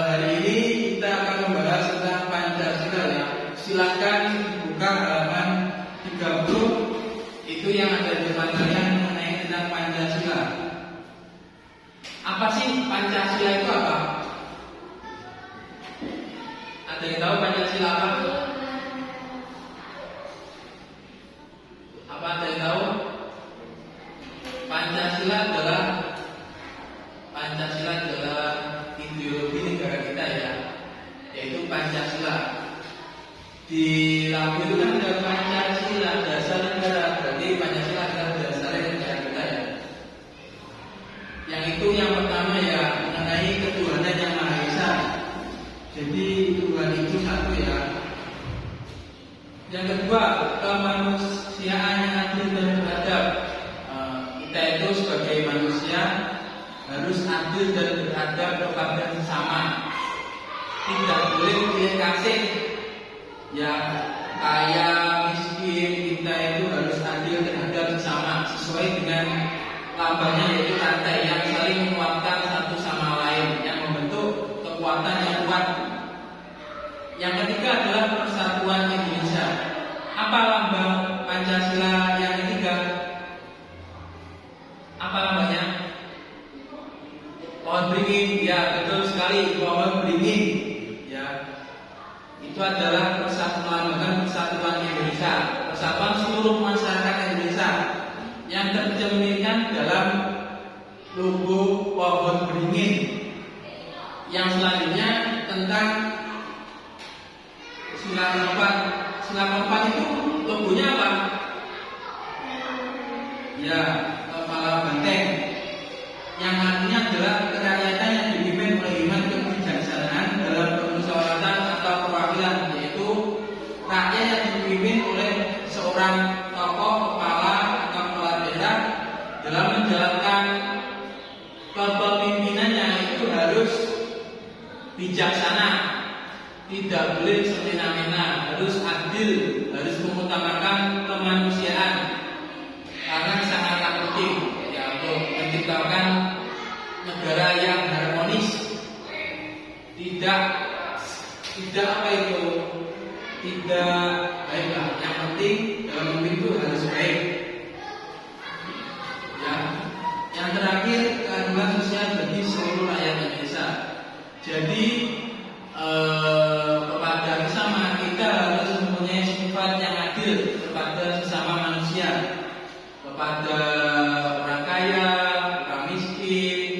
Hari ini kita akan membahas tentang Pancasila ya. Silakan buka halaman 30. Itu yang ada di depan kalian mengenai tentang Pancasila. Apa sih Pancasila itu apa? Ada yang tahu Pancasila apa? Apa ada yang tahu? Pancasila adalah ideologi negara kita ya, yaitu Pancasila. Dilahirkan dari Pancasila, dasar negara. Berarti Pancasila adalah dasar negara kita ya. Yang itu yang pertama ya, mengenai ketuhanan yang Maha Esa. Jadi Tuhan itu satu ya. Yang kedua, kemanusiaan yang adil dan beradab. Kita itu sebagai manusia harus adil dan beradab kepada sesama. Tidak boleh pilih kasih. Ya, kaya, miskin, kita itu harus adil terhadap sesama sesuai dengan lambangnya, yaitu rantai yang saling menguatkan satu sama lain, yang membentuk kekuatan yang kuat. Yang ketiga adalah persatuan Indonesia. Apa lambang Pancasila yang ketiga? Apa lambangnya? Pohon beringin, ya betul sekali, pohon beringin. Ya, itu adalah melambangkan persatuan Indonesia, persatuan seluruh masyarakat Indonesia yang tercerminkan dalam logo pohon beringin. Yang selanjutnya tentang sila keempat. Sila keempat itu logonya apa? Ya, kepala banteng, yang artinya adalah kerakyatan yang dipimpin oleh iman kebijaksanaan dalam permusyawaratan atau perwakilan, yaitu rakyat yang dipimpin oleh seorang tokoh kepala atau kepala daerah dalam menjalankan kepemimpinannya itu harus bijaksana, tidak boleh semena-mena, harus adil, harus mengutamakan kemanusiaan karena sangatlah penting ya untuk menciptakan negara yang harmonis. Tidak apa itu? Tidak baiklah. Yang penting dalam memimpin itu harus baik. Ya. Yang terakhir keadilan sosial bagi seluruh rakyat Indonesia. Jadi kepada sesama kita harus mempunyai sifat yang adil kepada sesama manusia, kepada orang kaya, orang miskin,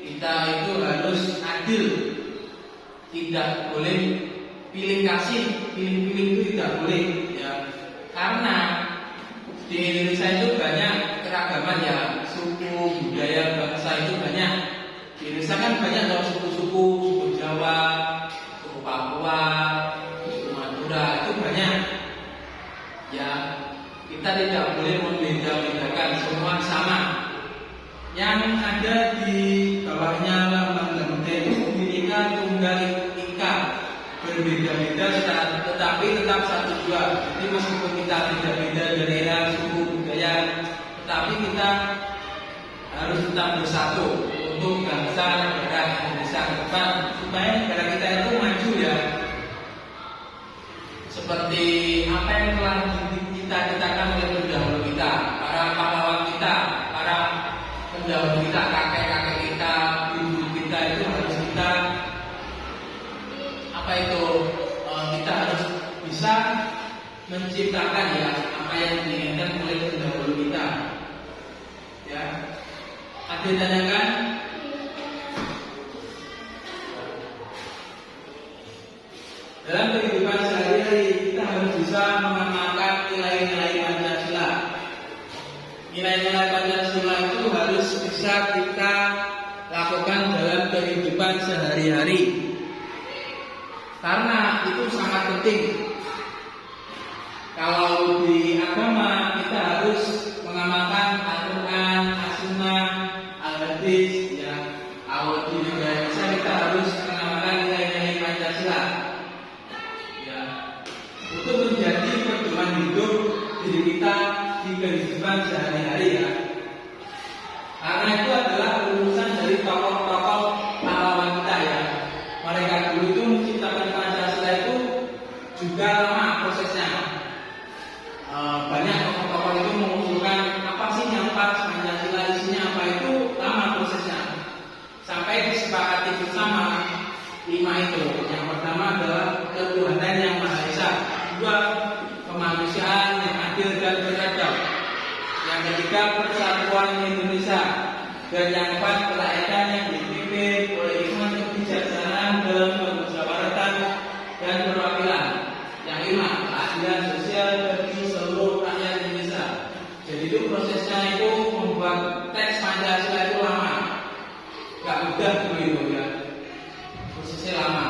kita itu harus adil. Tidak boleh pilih kasih, pilih-pilih itu tidak boleh ya. Karena di Indonesia itu banyak keragaman ya, suku, budaya, bangsa itu banyak. Di Indonesia kan banyak loh suku-suku, suku Jawa, suku Papua, suku Madura, itu banyak. Ya, kita tidak boleh membeda-bedakan, semua sama. Yang ada di bawahnya lambang Banteng itu Bhinneka Tunggal Ika, berbeda-beda tetapi tetap satu jua. Jadi meskipun kita beda-beda daerah, suku, budaya, tetapi kita harus tetap bersatu untuk bangsa negara Indonesia ke depan, supaya negara kita itu maju ya. Seperti apa yang telah kita oleh pendahulu kita, para pahlawan kita, para pendahulu kita, kakek-kakek kita, ibu kita, itu harus kita kita harus bisa menciptakan ya apa yang diinginkan oleh pendahulu kita. Ya, ada yang tanyakan? Dalam kehidupan sehari-hari kita harus bisa mengamalkan nilai-nilai Pancasila. Nilai-nilai Pancasila itu harus bisa kita lakukan dalam kehidupan sehari-hari. karena itu sangat penting. Kalau di agama kita harus mengamalkan Al-Quran, As-Sunnah, Al-Hadis, ya. Kalau di negara Indonesia kita harus mengamalkan nilai-nilai Pancasila, ya, untuk menjadi pedoman hidup diri kita di kehidupan sehari-hari, ya. Karena itu adalah urusan dari tokoh-tokoh pahlawan kita, ya. Mereka dulu itu menciptakan Pancasila itu juga lama prosesnya. Banyak tokoh-tokoh itu mengusulkan apa sih yang pas Pancasila isinya apa, itu lama prosesnya sampai disepakati bersama 5 itu. Yang pertama adalah ketuhanan yang Maha Esa, 2 kemanusiaan yang adil dan beradab, yang ketiga persatuan Indonesia, dan yang 4 kerakyatan yang dipimpin oleh hikmat kebijaksanaan dalam permusyawaratan dan perwakilan, yang 5 keadilan sosial bagi seluruh rakyat Indonesia. Jadi itu prosesnya itu membuat teks Pancasila itu lama, gak mudah dulu itu, ya. Prosesnya lama,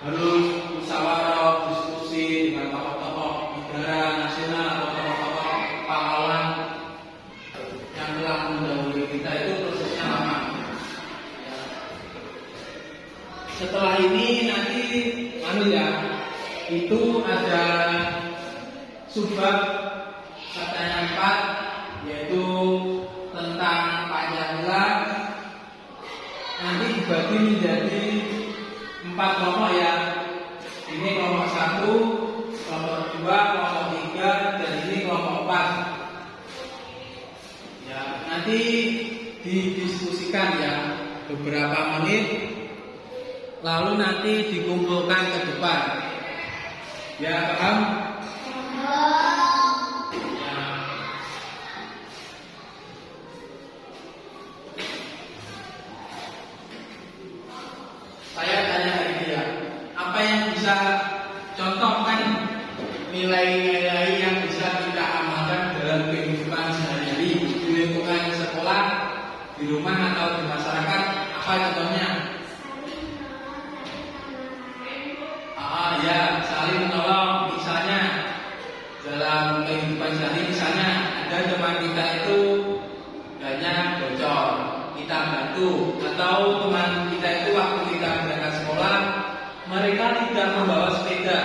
harus musyawarah, diskusi dengan tokoh-tokoh negara nasional atau tokoh-tokoh pahlawan yang telah mendahului kita, itu prosesnya lama, ya. Setelah ini nanti ya, itu ada subbab kata yang 4, yaitu tentang Pancasila. Nanti dibagi menjadi 4 kelompok, ya. Ini kelompok 1, kelompok 2, kelompok 3, dan ini kelompok 4. Ya, nanti didiskusikan, ya, beberapa menit, lalu nanti dikumpulkan ke depan. Ya, paham? Saya tanya lagi, ya, apa yang bisa contohkan nilai-nilai yang bisa kita amalkan dalam kehidupan sehari-hari di lingkungan sekolah, di rumah atau di masyarakat? Apa contohnya? Ya, saling menolong. Misalnya dalam kehidupan sehari, misalnya ada teman kita itu banyak bocor, kita bantu. Atau teman kita itu waktu kita berangkat sekolah, mereka tidak membawa sepeda,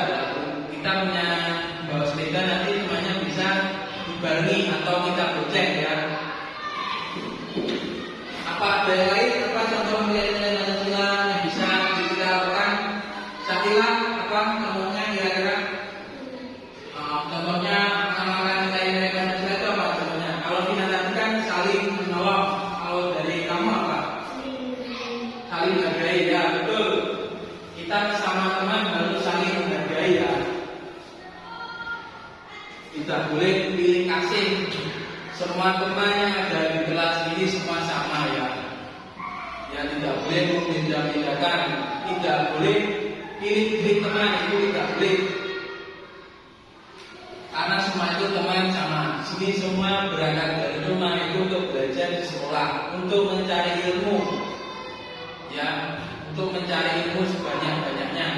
kita punya membawa sepeda, nanti temannya bisa dibarengi atau kita goceng, ya. Apa ada yang lain? Apa contoh nilai-nilai Pancasila yang bisa kita lakukan? Sakila, apa contohnya kira-kira? Contohnya mengamalkan nilai-nilai Pancasila itu apa contohnya? Kalau kita tadi kan saling menolong. Kalau dari kamu apa? Saling menghargai, ya, betul. Kita sama teman harus saling menghargai, ya. Tidak boleh pilih kasih. Semua teman yang ada di kelas ini semua sama, ya. Ya, tidak boleh membeda-bedakan, tidak boleh pilih teman, itu tidak boleh. Karena semua itu teman sama. Sini semua berangkat dari rumah itu untuk belajar di sekolah, untuk mencari ilmu, ya, untuk mencari ilmu sebanyak-banyaknya.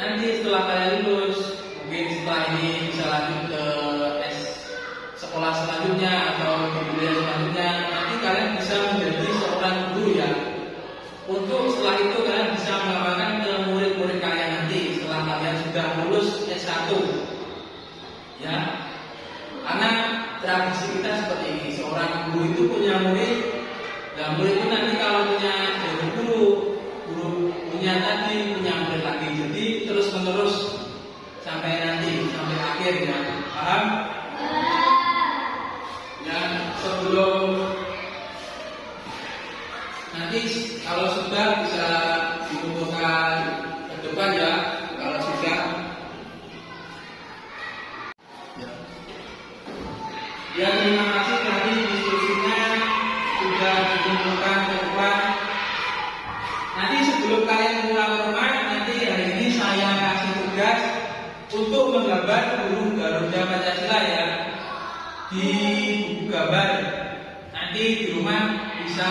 Nanti setelah kalian lulus, mungkin setelah ini bisa lanjut ke sekolah selanjutnya atau ke kuliah selanjutnya, nanti kalian bisa menjadi seorang guru, ya. Untuk setelah itu kalian bisa mengamalkan ke murid-murid kalian nanti setelah kalian sudah lulus S1, ya. Karena tradisi kita seperti ini, seorang guru itu punya murid, dan murid itu nanti kalau punya jadi guru punya tadi punya murid lagi, jadi terus menerus sampai nanti sampai akhir, ya. Paham? Ya, sebelum nanti kalau sudah bisa dikumpulkan ke depan, ya. Kalau sudah, ya, terima kasih tadi diskusinya sudah dikumpulkan ke depan. Nanti sebelum kalian pulang ke rumah, nanti hari ini saya kasih tugas untuk menggambar burung Garuda Pancasila, ya, di buku gambar. Nanti di rumah bisa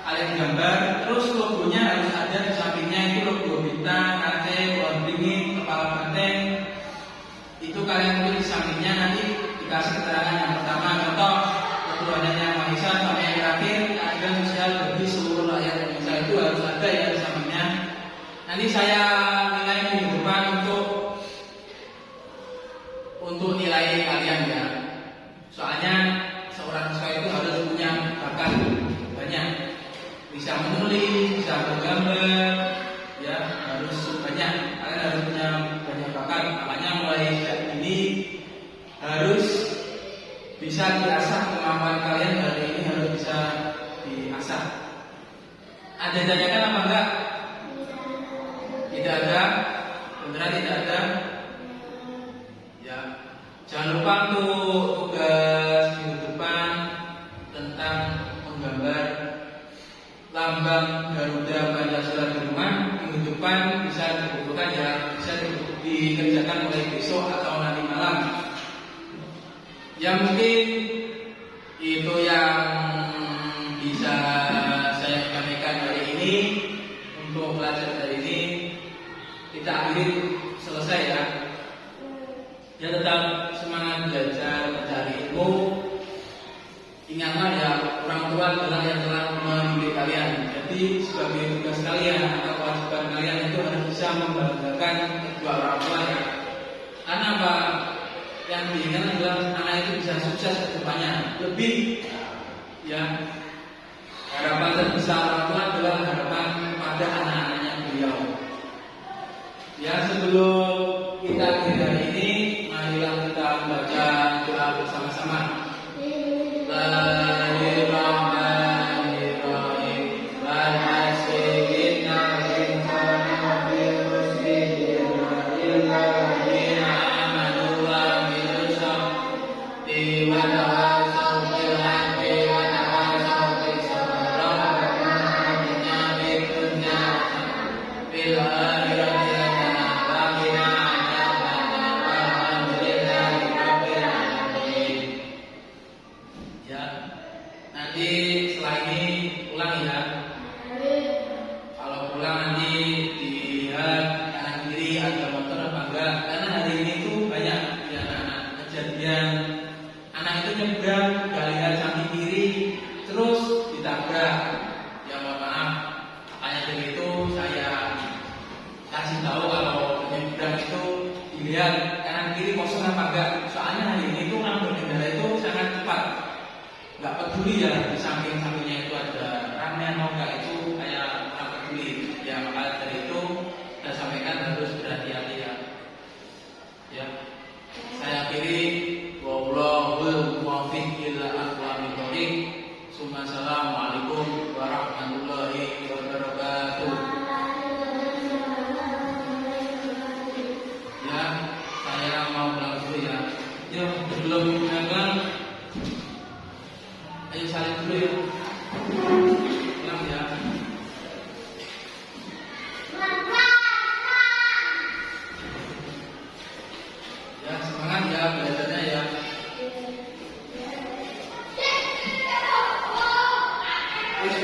kalian gambar, terus logonya harus ada di sampingnya, itu logo bintang, aceh, dikasih keterangan yang pertama, contoh ketuhanan yang Maha Esa sampai yang terakhir keadilan sosial bagi seluruh rakyat Indonesia, itu harus ada ya samanya. Nanti saya nilai minggu depan untuk nilai kalian ya. Soalnya seorang siswa itu harus punya bakat banyak, bisa menulis, bisa bergambar, ya harus banyak. Kalian harus punya banyak bakat. Makanya mulai sejak ini harus bisa diasah kemampuan kalian. Hari ini harus bisa diasah. Ada jajakan apa enggak? Tidak ada. Beneran tidak ada. Ya, jangan lupa untuk tugas minggu depan tentang menggambar lambang Garuda Pancasila di rumah. Minggu depan bisa dikumpulkan ya, bisa dikerjakan mulai besok atau nanti malam. Ya mungkin itu yang bisa saya sampaikan hari ini. Untuk pelajaran hari ini kita akhiri selesai ya. Ya tetap semangat belajar, mencari ilmu. Ingatlah ya, orang tua adalah yang telah mendidik kalian. Jadi sebagai tugas kalian atau kewajiban kalian itu harus bisa membanggakan kedua orang tua ya. Karena apa? Yang diinginkan adalah anak itu bisa sukses ke depannya. Lebih ya, harapan terbesar orang tua adalah harapan pada anak-anaknya beliau. Ya, sebelum kita akhiri hari ini, marilah kita membaca doa bersama-sama. Assalamualaikum warahmatullahi wabarakatuh. Ya, saya mau pulang dulu ya. Ya, belum pulang. Ayo saling dulu ya. Pulang ya. Ya, semangat ya belajarnya ya. Terus